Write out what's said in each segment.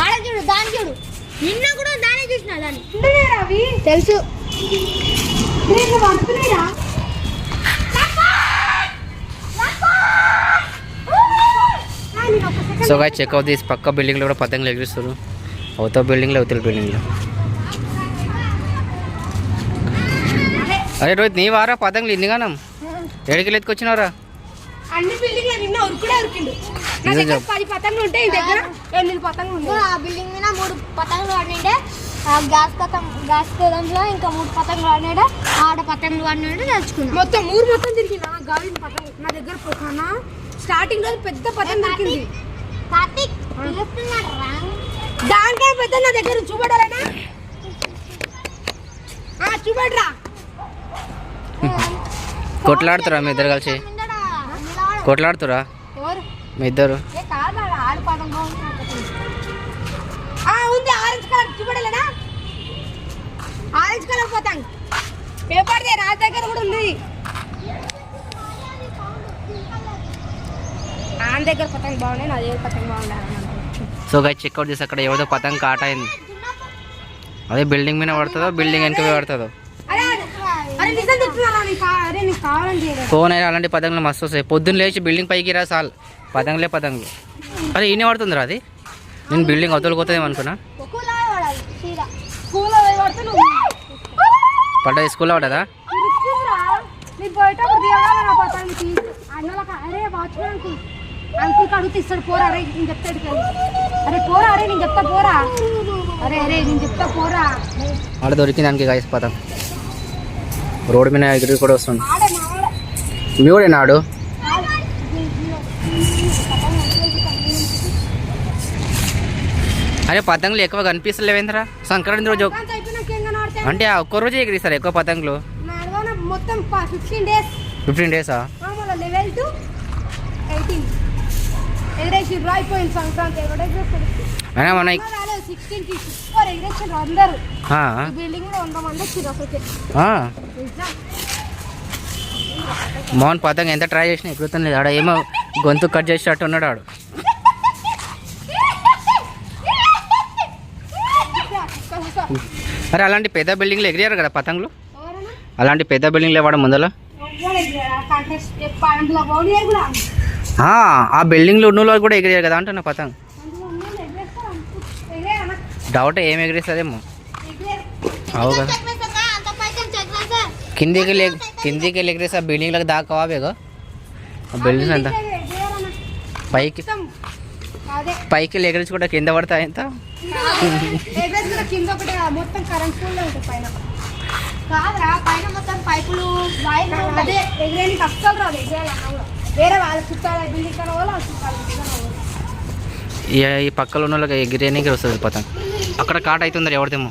ఆడ చూడు దాని చూడు నిన్న కూడా దానే చూసిన దాన్ని అవి తెలుసు so guys check out this పక్క బిల్డింగ్లో కూడా పతంగులు ఎగిరిస్తారు అవతల బిల్డింగ్లో అవతల బిల్డింగ్లో. అరే రోహిత్ నీ వారా పతంగులు ఇన్నిగానం ఎడికి ఎత్తుకొచ్చినారా? అన్ని బిల్డింగ్లు నిన్న ఉరుకుడే ఉరికిండు. నా దగ్గర 10 పతంగులు ఉంటాయి, ఈ దగ్గర 8 పతంగులు ఉంటాయి. ఆ బిల్డింగ్ మీద 3 పతంగులు ఆడినాడే, ఆ గ్యాస్ కోదంలో ఇంకా 3 పతంగులు ఆడినాడే, ఆడ పతంగులు ఆడినాడే తెచ్చుకున్నాం. మొత్తం ఊరు మొత్తం తిరిగినా గాలిన పతంగు. నా దగ్గర పోకానా స్టార్టింగ్ రోజు పెద్ద పతంగు దొరికింది. దానికే పెద్ద నా దగ్గర చూపడాలనా చూపడరా. కొట్లాడుతురా మీ ఇద్దరు కలిసి? కొట్లాడుతురా మీ ఇద్దరు? ఉంది ఆరెంజ్ కలర్ చూపడలేనా? ఆరెంజ్ కలర్ పతంగ్ పేపర్ దే రాజు దగ్గర కూడా ఉంది. ఆన్ దగ్గర పతంగ్ బాగున్నాయి, నా దగ్గర పతంగ్ బాగుండాలి. సో గైస్ చెక్అవుట్ చేసి అక్కడ ఎవరిదో పతంగ్ కాట అయింది. అదే బిల్డింగ్ మీద పడుతుందో బిల్డింగ్ వెనక పడుతుందో ఫోన్ అయినా. అలాంటి పతంగులు మస్తు వస్తాయి. పొద్దున్న లేచి బిల్డింగ్ పైకి రా చాలు పతంగులే పతంగులు. అరే ఈయన పడుతుందిరా అది? నేను బిల్డింగ్ అవతలకొస్తుందేమో అనుకున్నా. పడ్డది స్కూల్లో పడ్డదా? అంకుల్ అడుగుతూ ఇస్తాడు పోరా. అరే నేను చెప్తాడు అరే పోరా, అరే నేను చెప్తా పోరా, అరే అరే నేను చెప్తా పోరా. ఆడ దొరికింది దానికి గాయస్ పతంగ్. రోడ్డు మీద ఎదురు కూడా వస్తుంది. మీ కూడా నాడు అరే పతంగులు ఎక్కువ కనిపిస్తలేవేంద్రా? సంక్రాంతి రోజు అంటే ఒక్క రోజే ఎగిరిస్తారు ఎక్కువ పతంగులు. మొత్తం 15 డేసా? లెవెల్ టు 18 ఎగరేసి అయిపోయింది సంక్రాంతి. అయినా మన 16కి సూపర్ ఎగరేసారు అందరూ. బిల్డింగ్ లో 100 మంది వచ్చారు. మోహన్ పతంగ ఎంత ట్రై చేసినా ఎగురుతుంది లేదు. ఆడ ఏమో గొంతు కట్ చేసేటట్టు ఉన్నాడు ఆడు. అరే అలాంటి పెద్ద బిల్డింగ్లు ఎగిరారు కదా పతంగులు? అలాంటి పెద్ద బిల్డింగ్లు వాడు ముందల ఆ బిల్డింగ్లో ఉన్న కూడా ఎగిరారు కదా అంటున్నా పతంగ్. డౌట్ ఏం ఎగిరిస్తుందేమో. అవు కదా కిందికి వెళ్ళి ఎగిరేసి ఆ బిల్డింగ్లకు దాకా బేగో. ఆ బిల్డింగ్స్ అంతా పైకి వెళ్ళి ఎగిరించి కూడా కింద పడతాయి ఎంత. ఈ పక్కలో ఉన్న వాళ్ళకి ఎగిరేనికి వస్తుంది పతంగ్. అక్కడ కాట అవుతుంది ఎవరిదేమో.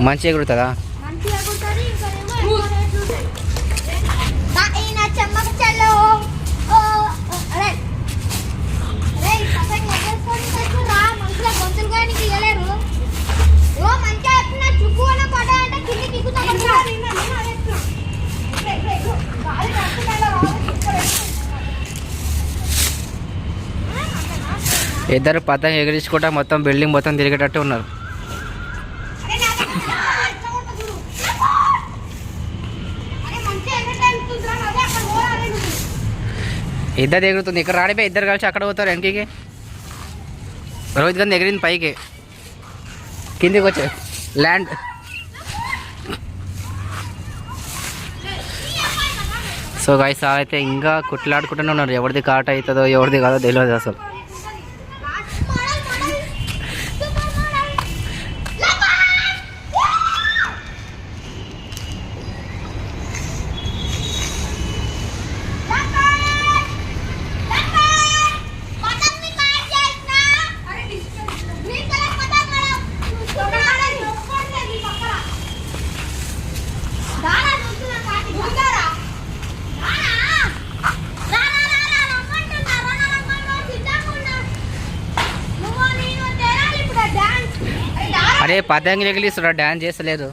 మంచి ఎగురుతుందా? ఇద్దరు పతంగ ఎగిరించుకుంటా మొత్తం బిల్డింగ్ మొత్తం తిరిగేటట్టు ఉన్నారు. ఇద్దరు ఎగురుతుంది. ఇక్కడ రాడిపోయి ఇద్దరు కలిసి అక్కడ పోతారు వెనకకి. రోహిత్ గాంధీ ఎగిరింది పైకి, కిందికి వచ్చే ల్యాండ్. సో గైస్ అయితే ఇంకా కుట్లాడుకుంటూనే ఉన్నారు. ఎవరిది కాట అవుతుందో ఎవరిది కాదో తెలియదు అసలు. అరే పతంగి ఎగిలిస్తున్నా డాన్స్ చేస్తలేదు.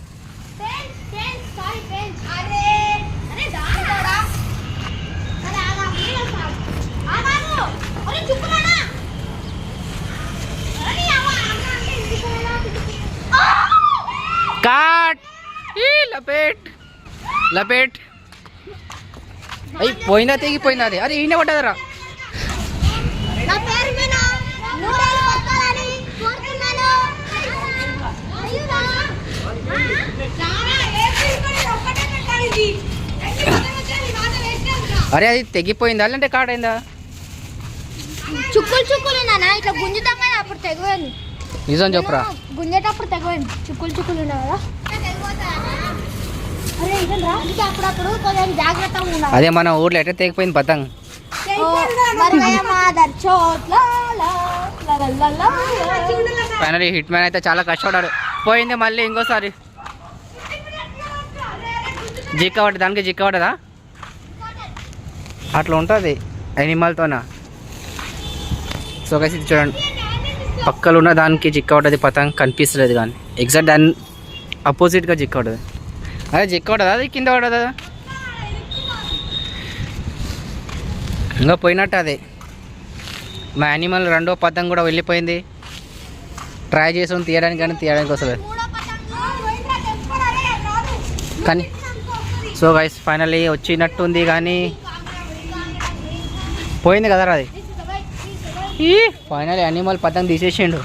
లపేట్ లపేట్ అయ్యి పోయిందా తెగిపోయిందా అది అరే ఈయన పడ్డదరా నా పేరు మీద నూరేళ్ళు బతకాలని కోరుతున్నాను. అయ్యురా. అరే అది తెగిపోయిందా లేదంటే కాడైందా చుక్కులు చుక్కులు నాన్న ఇట్లా గుంజుతాం కదా అప్పుడు తెగవేయండి. నిజం చెప్పురా గుంజేటప్పుడు తెగవేయండి చుక్కులు చుక్కులు ఉన్నాయి కదా. అరే ఇదంరా అందుకే అప్పుడప్పుడు కొంచెం జాగ్రత్తగా ఉండాలి. అదే మన ఊర్లో ఎట్లా తెగిపోయింది పతంగ్ ఫైనలీ హిట్ మ్యాన్ అయితే చాలా కష్టపడ్డాడు. పోయింది మళ్ళీ ఇంకోసారి జిక్కబడ్డ దానికి జిక్కబడ్డదా అట్లా ఉంటుంది యానిమల్తోనా. సో గైస్ ఇది చూడండి పక్కలో ఉన్న దానికి జిక్కబడ్డది పతంగ్ కనిపిస్తలేదు కానీ ఎగ్జాక్ట్ దాని అపోజిట్గా జిక్కబడ్డది. అదే జిక్కబడ్డదా అది కింద పడ్డదా ఇంకా పోయినట్టు అదే. మా యానిమల్ రెండో పతంగ్ కూడా వెళ్ళిపోయింది. ట్రై చేసాం తీయడానికి కానీ తీయడానికి వస్తుంది కానీ. సో గైస్ ఫైనల్లీ వచ్చినట్టుంది కానీ పోయింది కదరా అది. ఫైనల్ యానిమల్ పతంగ్ తీసేసిండు.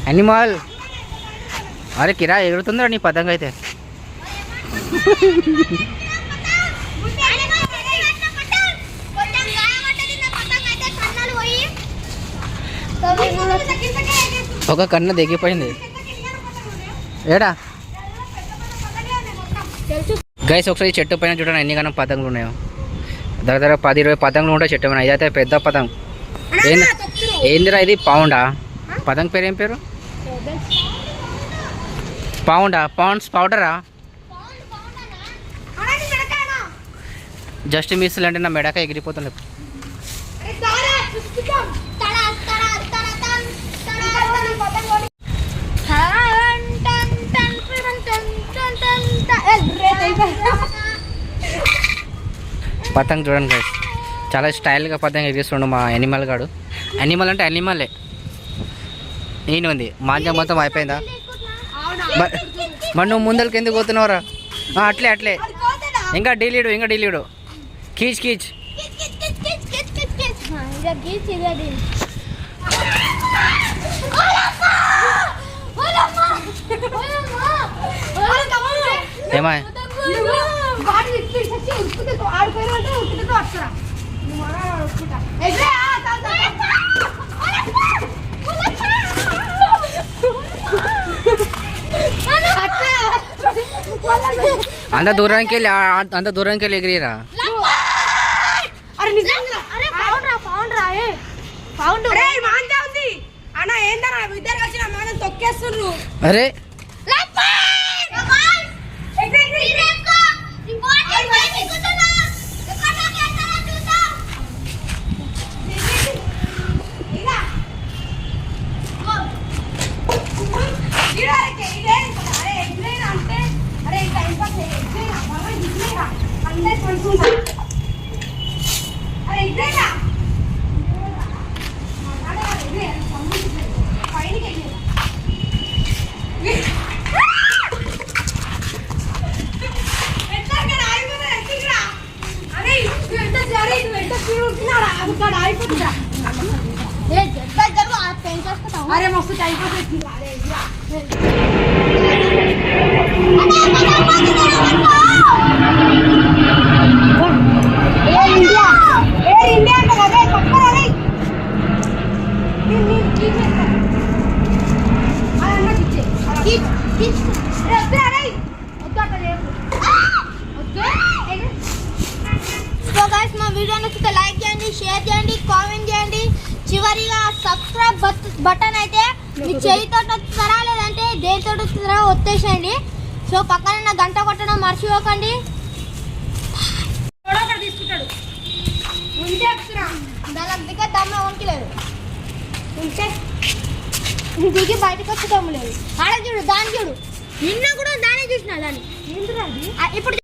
యానిమల్ అరే కిరా ఎగురుతుందిరా నీ పతంగ్ అయితే. ఒక కన్ను దిగిపోయింది ఏడా గైస్. ఒకసారి చెట్టు పైన చూడండి ఎన్ని కన్నా పతంగులు ఉన్నాయో. దగ్గర 10-20 పతంగులు ఉంటాయి చెట్టు పైన. ఇదైతే పెద్ద పతంగ్. ఏందిరా ఇది పౌండా? పతంగ్ పేరు ఏం పేరు? పౌండా? పౌండ్స్ పౌడరా? జస్ట్ మిస్ అంటే నా మెడక ఎగిరిపోతుండే. పతంగ్ చూడండి గైస్ చాలా స్టైల్గా పతంగ్ ఎగిరిస్తుండు మా యానిమల్ గాడు. యానిమల్ అంటే యానిమలే నేను ఉంది. మాంజా మొత్తం అయిపోయిందా మరి నువ్వు ముందరికి ఎందుకు పోతున్నావురా? అట్లే అట్లే ఇంకా డీలీడు కీచ్ కీచ్. ఏమా అంత దూరానికి వెళ్ళి ఎగిరిరా. అరే अरे मस्त टाइम మా వీడియో నచ్చితే లైక్ చేయండి, షేర్ చేయండి, కామెంట్ చేయండి. చివరిగా సబ్స్క్రైబ్ బటన్ అయితే మీ చేయితో వస్తారా లేదంటే దేనితో వస్తారా వచ్చేసేయండి. సో పక్కన గంట కొట్టడం మర్చిపోకండి. తీసుకుంటాడు దాని దిగ దమ్మ వంకలేదు ఉంటే దిగి బయటకు వచ్చి దమ్ము లేదు. ఆడ చూడు దాన్ని చూడు, నిన్న కూడా దాన్ని చూసిన దాన్ని ఇప్పుడు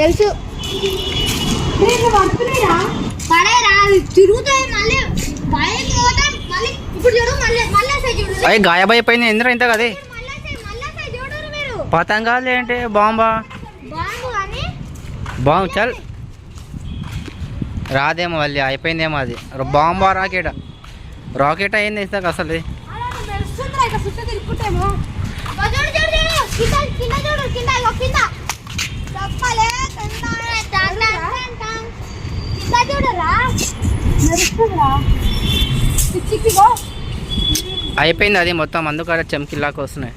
తెలుసు పడేరా తిరుగుతాయి మళ్ళీ బయటకు పోతాయి మళ్ళీ. ఇప్పుడు చూడు మళ్ళీ చూడు గాయమైపోయింది ఎందుకు ఇంత కదే. చూడరు మీరు పతంగాలు ఏంటి బాంబా బాంబు కానీ బాంబు చల్ రాదేమో మళ్ళీ అయిపోయిందేమో అది బాంబా రాకెట్ అయింది ఇంతకు అసలు మెరుస్తుందిరా ఇక చుట్టూ తిరుక్కుంటేమో చూడు చూడు చూడు కింద చూడు కింద ఇగో కింద చెప్పలే కింద చూడురా మెరుస్తుందిరా చిక్కిగో అయిపోయింది అది మొత్తం అందుకనే చెంకిలాగా వస్తున్నాయి